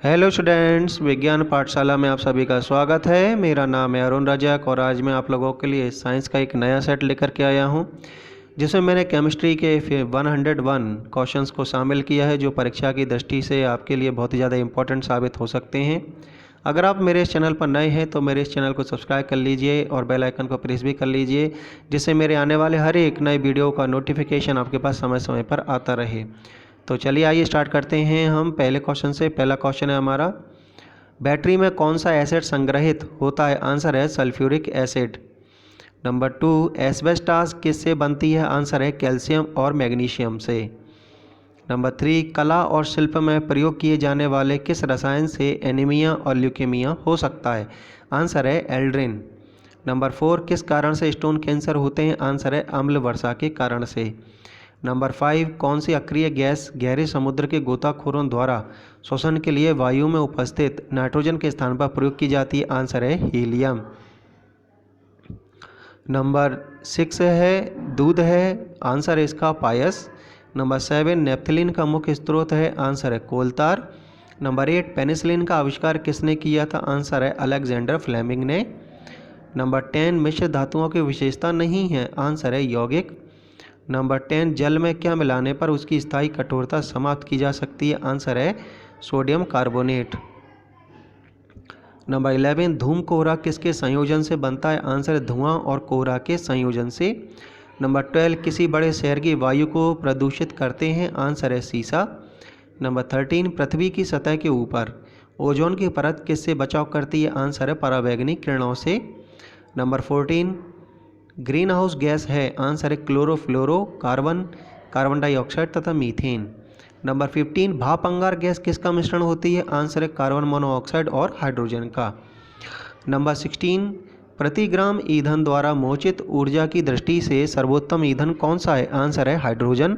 Hello students, विज्ञान पाठशाला में आप सभी का स्वागत है। मेरा नाम है अरुण रजक और आज मैं आप लोगों के लिए साइंस का एक नया सेट लेकर के आया हूं, जिसमें मैंने केमिस्ट्री के 101 क्वेश्चंस को शामिल किया है, जो परीक्षा की दृष्टि से आपके लिए बहुत ही ज़्यादा इंपॉर्टेंट साबित हो सकते हैं। अगर आप मेरे इस चैनल पर नए हैं तो मेरे इस चैनल को सब्सक्राइब कर लीजिए और बेल आइकन को प्रेस भी कर लीजिए, जिससे मेरे आने वाले हर एक नए वीडियो का नोटिफिकेशन आपके पास समय समय पर आता रहे। तो चलिए आइए स्टार्ट करते हैं हम पहले क्वेश्चन से। पहला क्वेश्चन है हमारा, बैटरी में कौन सा एसिड संग्रहित होता है? आंसर है सल्फ्यूरिक एसिड। नंबर 2, एस्बेस्टास किससे बनती है? आंसर है कैल्शियम और मैग्नीशियम से। नंबर 3, कला और शिल्प में प्रयोग किए जाने वाले किस रसायन से एनीमिया और ल्यूकेमिया हो सकता है? आंसर है एल्ड्रिन। नंबर 4, किस कारण से स्टोन कैंसर होते हैं? आंसर है अम्ल वर्षा के कारण से। नंबर 5, कौन सी अक्रिय गैस गहरे समुद्र के गोताखोरों द्वारा श्वसन के लिए वायु में उपस्थित नाइट्रोजन के स्थान पर प्रयोग की जाती है? आंसर है हीलियम। नंबर 6 है दूध है, आंसर है इसका पायस। नंबर 7, नेप्थलीन का मुख्य स्रोत है? आंसर है कोलतार। नंबर 8, पेनिसिलिन का आविष्कार किसने किया था? आंसर है अलेक्जेंडर फ्लेमिंग ने। नंबर 10, मिश्र धातुओं की विशेषता नहीं है? आंसर है यौगिक। नंबर 10, जल में क्या मिलाने पर उसकी स्थायी कठोरता समाप्त की जा सकती है? आंसर है सोडियम कार्बोनेट। नंबर 11, धूम कोहरा किसके संयोजन से बनता है? आंसर है धुआं और कोहरा के संयोजन से। नंबर 12, किसी बड़े शहर की वायु को प्रदूषित करते हैं? आंसर है सीसा। नंबर 13, पृथ्वी की सतह के ऊपर ओजोन की परत किससे बचाव करती है? आंसर है पराबैंगनी किरणों से। नंबर 14, ग्रीन हाउस गैस है? आंसर है क्लोरोफ्लोरो कार्बन, कार्बन डाइऑक्साइड तथा मीथेन। नंबर 15, भाप अंगार गैस किसका मिश्रण होती है? आंसर है कार्बन मोनोऑक्साइड और हाइड्रोजन का। नंबर 16, प्रति ग्राम ईंधन द्वारा मोचित ऊर्जा की दृष्टि से सर्वोत्तम ईंधन कौन सा है? आंसर है हाइड्रोजन।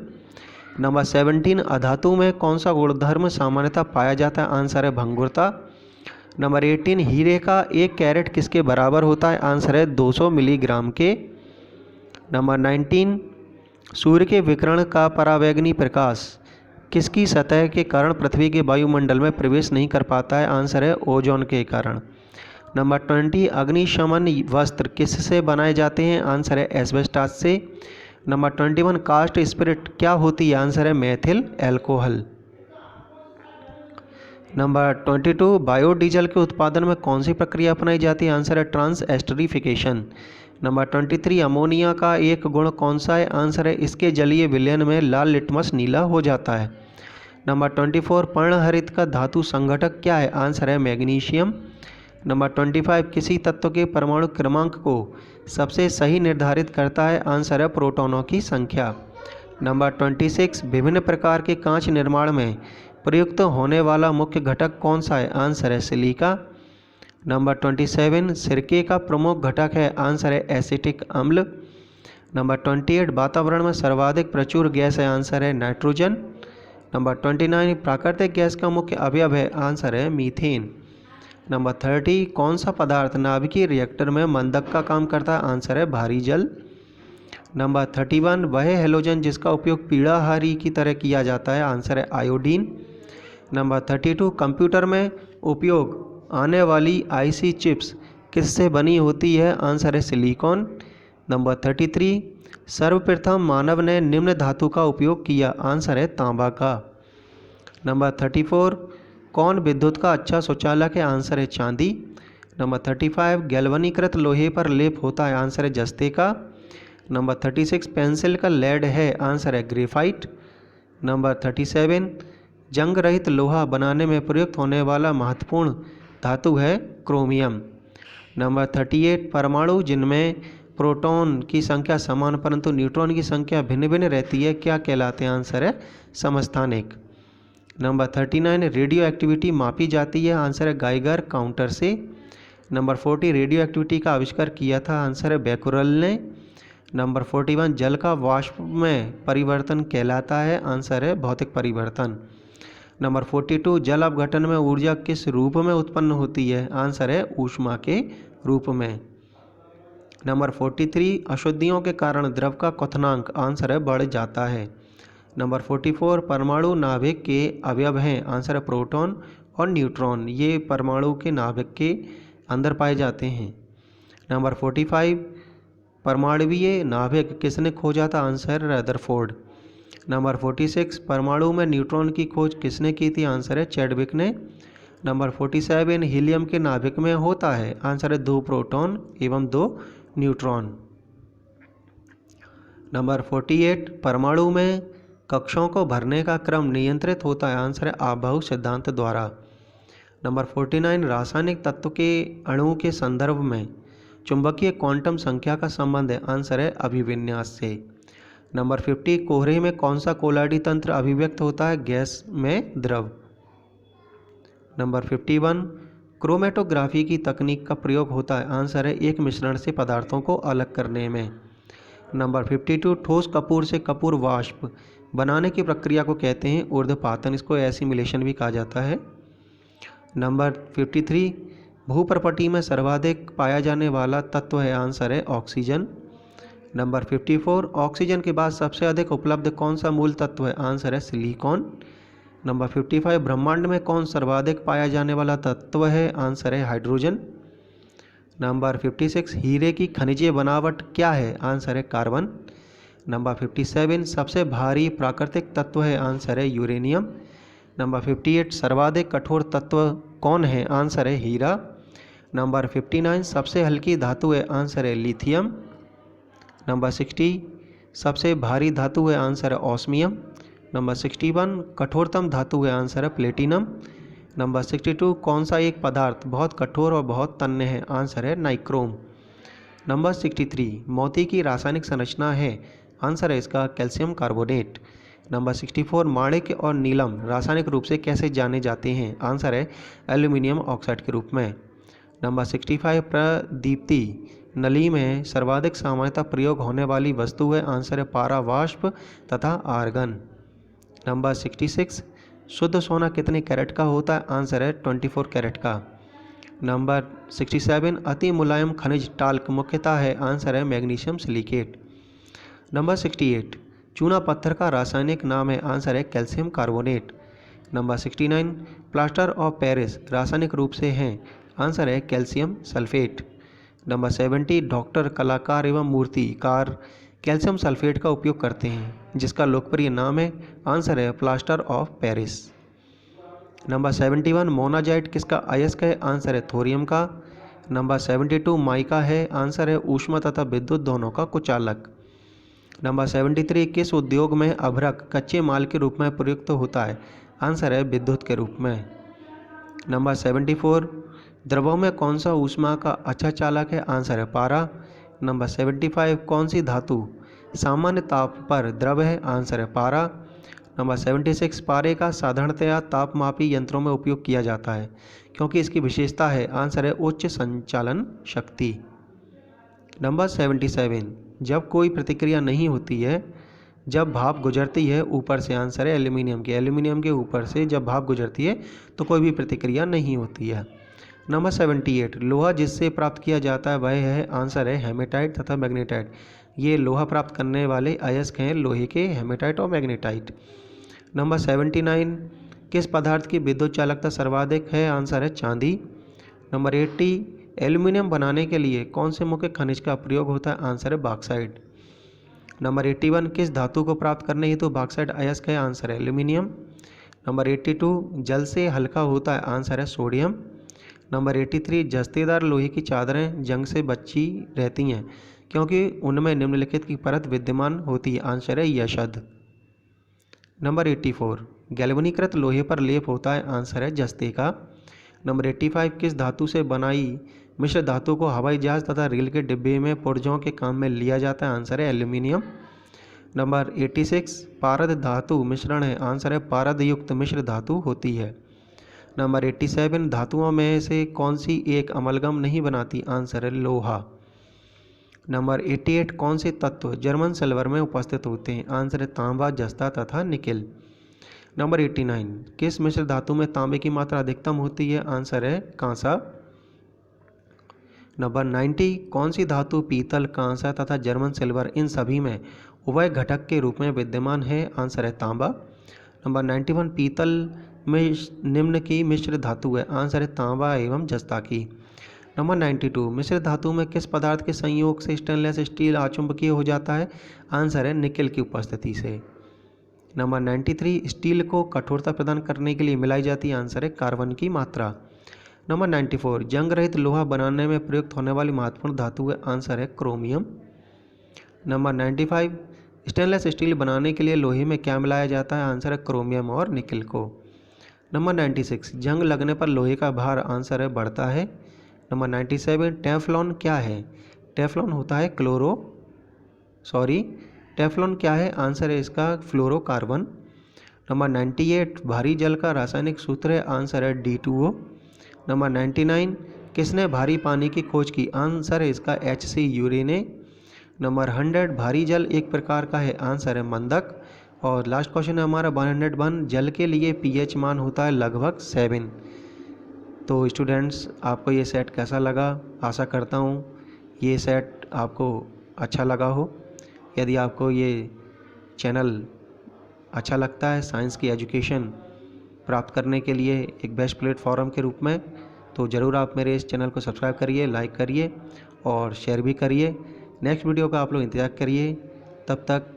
नंबर 17, अधातु में कौन सा गुणधर्म सामान्यतः पाया जाता है? आंसर है भंगुरता। नंबर 18, हीरे का 1 कैरेट किसके बराबर होता है? आंसर है 200 मिलीग्राम के। नंबर 19, सूर्य के विकिरण का परावैंगनी प्रकाश किसकी सतह के कारण पृथ्वी के वायुमंडल में प्रवेश नहीं कर पाता है? आंसर है ओजोन के कारण। नंबर 20, अग्निशमन वस्त्र किससे बनाए जाते हैं? आंसर है एस्बेस्टास से। नंबर 21, कास्ट स्पिरिट क्या होती है? आंसर है मेथिल एल्कोहल। नंबर 22, बायोडीजल के उत्पादन में कौन सी प्रक्रिया अपनाई जाती है? आंसर है ट्रांस एस्टरीफिकेशन। नंबर 23, अमोनिया का एक गुण कौन सा है? आंसर है इसके जलीय विलयन में लाल लिटमस नीला हो जाता है। नंबर 24, पर्णहरित का धातु संघटक क्या है? आंसर है मैग्नीशियम। नंबर 25, किसी तत्व के परमाणु क्रमांक को सबसे सही निर्धारित करता है? आंसर है प्रोटॉनों की संख्या। नंबर 26, विभिन्न प्रकार के कांच निर्माण में प्रयुक्त होने वाला मुख्य घटक कौन सा है? आंसर है सिलिका। नंबर 27, सिरके का प्रमुख घटक है? आंसर है एसिटिक अम्ल। नंबर 28, वातावरण में सर्वाधिक प्रचुर गैस है? आंसर है नाइट्रोजन। नंबर 29, प्राकृतिक गैस का मुख्य अवयव है? आंसर है मीथेन। नंबर 30, कौन सा पदार्थ नाभिकीय रिएक्टर में मंदक का काम करता है? आंसर है भारी जल। नंबर 31, वह हैलोजन जिसका उपयोग पीड़ाहारी की तरह किया जाता है? आंसर है आयोडीन। नंबर 32, कंप्यूटर में उपयोग आने वाली आईसी चिप्स किससे बनी होती है? आंसर है सिलिकॉन। नंबर 33, सर्वप्रथम मानव ने निम्न धातु का उपयोग किया? आंसर है तांबा का। नंबर 34, कौन विद्युत का अच्छा सुचालक है? आंसर है चांदी। नंबर 35, गैल्वनीकृत लोहे पर लेप होता है? आंसर है जस्ते का। नंबर 36, पेंसिल का लेड है? आंसर है ग्रेफाइट। नंबर 37, जंग रहित लोहा बनाने में प्रयुक्त होने वाला महत्वपूर्ण धातु है क्रोमियम। नंबर 38, परमाणु जिनमें प्रोटॉन की संख्या समान परंतु न्यूट्रॉन की संख्या भिन्न भिन्न रहती है क्या कहलाते हैं? आंसर है समस्थानिक। नंबर 39, रेडियो एक्टिविटी मापी जाती है? आंसर है गाइगर काउंटर से। नंबर 40, रेडियो एक्टिविटी का आविष्कार किया था? आंसर है बैकुरल ने। नंबर 41, जल का वाष्प में परिवर्तन कहलाता है? आंसर है भौतिक परिवर्तन। नंबर 42, जल अपघटन में ऊर्जा किस रूप में उत्पन्न होती है? आंसर है ऊष्मा के रूप में। नंबर 43, अशुद्धियों के कारण द्रव का क्वथनांक? आंसर है बढ़ जाता है। नंबर 44, परमाणु नाभिक के अवयव हैं? आंसर है प्रोटॉन और न्यूट्रॉन ये परमाणु के नाभिक के अंदर पाए जाते हैं। नंबर 45 परमाणुवीय नाभिक किसने खोजा था? आंसर है रदरफोर्ड। नंबर 46 परमाणु में न्यूट्रॉन की खोज किसने की थी? आंसर है चैडविक ने। नंबर 47 हीलियम के नाभिक में होता है? आंसर है 2 प्रोटॉन एवं 2 न्यूट्रॉन। नंबर 48 परमाणु में कक्षों को भरने का क्रम नियंत्रित होता है? आंसर है आपभाऊ सिद्धांत द्वारा। नंबर 49 रासायनिक तत्व के अणु के संदर्भ में चुंबकीय क्वांटम संख्या का संबंध है? आंसर है अभिविन्यास से। नंबर 50 कोहरे में कौन सा कोलाडी तंत्र अभिव्यक्त होता है? गैस में द्रव। नंबर 51 क्रोमेटोग्राफी की तकनीक का प्रयोग होता है? आंसर है एक मिश्रण से पदार्थों को अलग करने में। नंबर 52 ठोस कपूर से कपूर वाष्प बनाने की प्रक्रिया को कहते हैं ऊर्ध्वपातन, इसको एसिमिलेशन भी कहा जाता है। नंबर 53 भूपर्पटी में सर्वाधिक पाया जाने वाला तत्व है? आंसर है ऑक्सीजन। नंबर 54 ऑक्सीजन के बाद सबसे अधिक उपलब्ध कौन सा मूल तत्व है? आंसर है सिलिकॉन। नंबर 55 ब्रह्मांड में कौन सर्वाधिक पाया जाने वाला तत्व है? आंसर है हाइड्रोजन। नंबर 56 हीरे की खनिजीय बनावट क्या है? आंसर है कार्बन। नंबर 57 सबसे भारी प्राकृतिक तत्व है? आंसर है यूरेनियम। नंबर 58 सर्वाधिक कठोर तत्व कौन है? आंसर है हीरा। नंबर 59 सबसे हल्की धातु है? आंसर है लिथियम। नंबर 60 सबसे भारी धातु है? आंसर है ऑस्मियम। नंबर 61 कठोरतम धातु है? आंसर है प्लेटिनम। नंबर 62 कौन सा एक पदार्थ बहुत कठोर और बहुत तन्य है? आंसर है नाइक्रोम। नंबर 63 मोती की रासायनिक संरचना है? आंसर है इसका कैल्शियम कार्बोनेट। नंबर 64 माणिक्य और नीलम रासायनिक रूप से कैसे जाने जाते हैं? आंसर है एल्यूमिनियम ऑक्साइड के रूप में। नंबर 65 प्रदीप्ति नली में सर्वाधिक सामान्यतः प्रयोग होने वाली वस्तु है? आंसर है पारा वाष्प तथा आर्गन। नंबर 66 शुद्ध सोना कितने कैरेट का होता है? आंसर है 24 कैरेट का। नंबर 67 अति मुलायम खनिज टाल्क मुख्यतः है? आंसर है मैग्नीशियम सिलिकेट। नंबर 68 चूना पत्थर का रासायनिक नाम है? आंसर है calcium carbonate. Number 69 plaster of Paris रासायनिक रूप से हैं? आंसर है कैल्शियम सल्फेट। नंबर 70 डॉक्टर कलाकार एवं मूर्तिकार कैल्शियम सल्फेट का उपयोग करते हैं जिसका लोकप्रिय नाम है? आंसर है plaster of Paris. Number 71 monazite किसका अयस्क है? आंसर है थोरियम का। नंबर 72 माइका है? आंसर है ऊष्मा तथा विद्युत दोनों का कुचालक। नंबर 73 किस उद्योग में अभ्रक कच्चे माल के रूप में प्रयुक्त होता है? आंसर है विद्युत के रूप में। नंबर 74 द्रवों में कौन सा ऊष्मा का अच्छा चालक है? आंसर है पारा। नंबर 75 कौन सी धातु सामान्य ताप पर द्रव है? आंसर है पारा। नंबर 76 पारे का साधारणतया तापमापी यंत्रों में उपयोग किया जाता है क्योंकि इसकी विशेषता है? आंसर है उच्च संचालन शक्ति। नंबर 77 जब कोई प्रतिक्रिया नहीं होती है जब भाप गुजरती है ऊपर से? आंसर है एल्यूमिनियम के ऊपर से जब भाप गुजरती है तो कोई भी प्रतिक्रिया नहीं होती है। नंबर 78 लोहा जिससे प्राप्त किया जाता है वह है? आंसर है हेमेटाइट तथा मैग्नेटाइट। ये लोहा प्राप्त करने वाले अयस्क हैं लोहे के, हेमेटाइट और मैग्नेटाइट। नंबर 79 किस पदार्थ की विद्युत चालकता सर्वाधिक है? आंसर है चांदी। नंबर 80 एल्यूमिनियम बनाने के लिए कौन से मुख्य खनिज का प्रयोग होता है? आंसर है बॉक्साइट। नंबर 81 किस धातु को प्राप्त करने हेतु बॉक्साइट अयस्क है? आंसर है एल्यूमिनियम। नंबर 82 जल से हल्का होता है? आंसर है सोडियम। नंबर 83 जस्तेदार लोहे की चादरें जंग से बची रहती हैं क्योंकि उनमें निम्नलिखित की परत विद्यमान होती है? आंसर है यशद। नंबर 84 गैल्वनीकृत लोहे पर लेप होता है? आंसर है जस्ते का। नंबर 85 किस धातु से बनाई मिश्र धातु को हवाई जहाज तथा रेल के डिब्बे में पुर्जों के काम में लिया जाता है? आंसर है एल्यूमिनियम। नंबर 86 पारद धातु मिश्रण है? आंसर है पारद युक्त मिश्र धातु होती है। नंबर 87 धातुओं में से कौन सी एक अमलगम नहीं बनाती? आंसर है लोहा। नंबर 88 कौन से तत्व जर्मन सिल्वर में उपस्थित होते हैं? आंसर है तांबा, जस्ता तथा निकेल। नंबर 89 किस मिश्र धातु में तांबे की मात्रा अधिकतम होती है? आंसर है कांसा। नंबर 90 कौन सी धातु पीतल, कांसा तथा जर्मन सिल्वर इन सभी में उभय घटक के रूप में विद्यमान है? आंसर है तांबा। नंबर 91 पीतल निम्न की मिश्र धातु है? आंसर है तांबा एवं जस्ता की। नंबर 92, मिश्र धातु में किस पदार्थ के संयोग से स्टेनलेस स्टील अचुंबकीय हो जाता है? आंसर है निकेल की उपस्थिति से। नंबर 93, स्टील को कठोरता प्रदान करने के लिए मिलाई जाती है? आंसर है कार्बन की मात्रा। नंबर 94, जंग रहित लोहा बनाने में प्रयुक्त होने वाली महत्वपूर्ण धातु है? आंसर है क्रोमियम। नंबर 95, स्टेनलेस स्टील बनाने के लिए लोहे में क्या मिलाया जाता है? आंसर है क्रोमियम और निकेल को। नंबर 96, जंग लगने पर लोहे का भार? आंसर है बढ़ता है। नंबर 97, टेफ्लॉन क्या है? टेफ्लॉन होता है टेफ्लॉन क्या है? आंसर है इसका फ्लोरोकार्बन। नंबर 98, भारी जल का रासायनिक सूत्र है? आंसर है D2O। नंबर 99, किसने भारी पानी की खोज की? आंसर है इसका HC यूरेने। नंबर 100, भारी जल एक प्रकार का है? आंसर है मंदक। और लास्ट क्वेश्चन है हमारा 101, जल के लिए pH मान होता है लगभग 7। तो स्टूडेंट्स, आपको ये सेट कैसा लगा? आशा करता हूँ ये सेट आपको अच्छा लगा हो। यदि आपको ये चैनल अच्छा लगता है साइंस की एजुकेशन प्राप्त करने के लिए एक बेस्ट प्लेटफॉर्म के रूप में, तो ज़रूर आप मेरे इस चैनल को सब्सक्राइब करिए, लाइक करिए और शेयर भी करिए। नेक्स्ट वीडियो का आप लोग इंतज़ार करिए। तब तक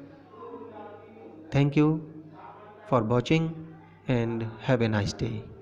thank you for watching and have a nice day.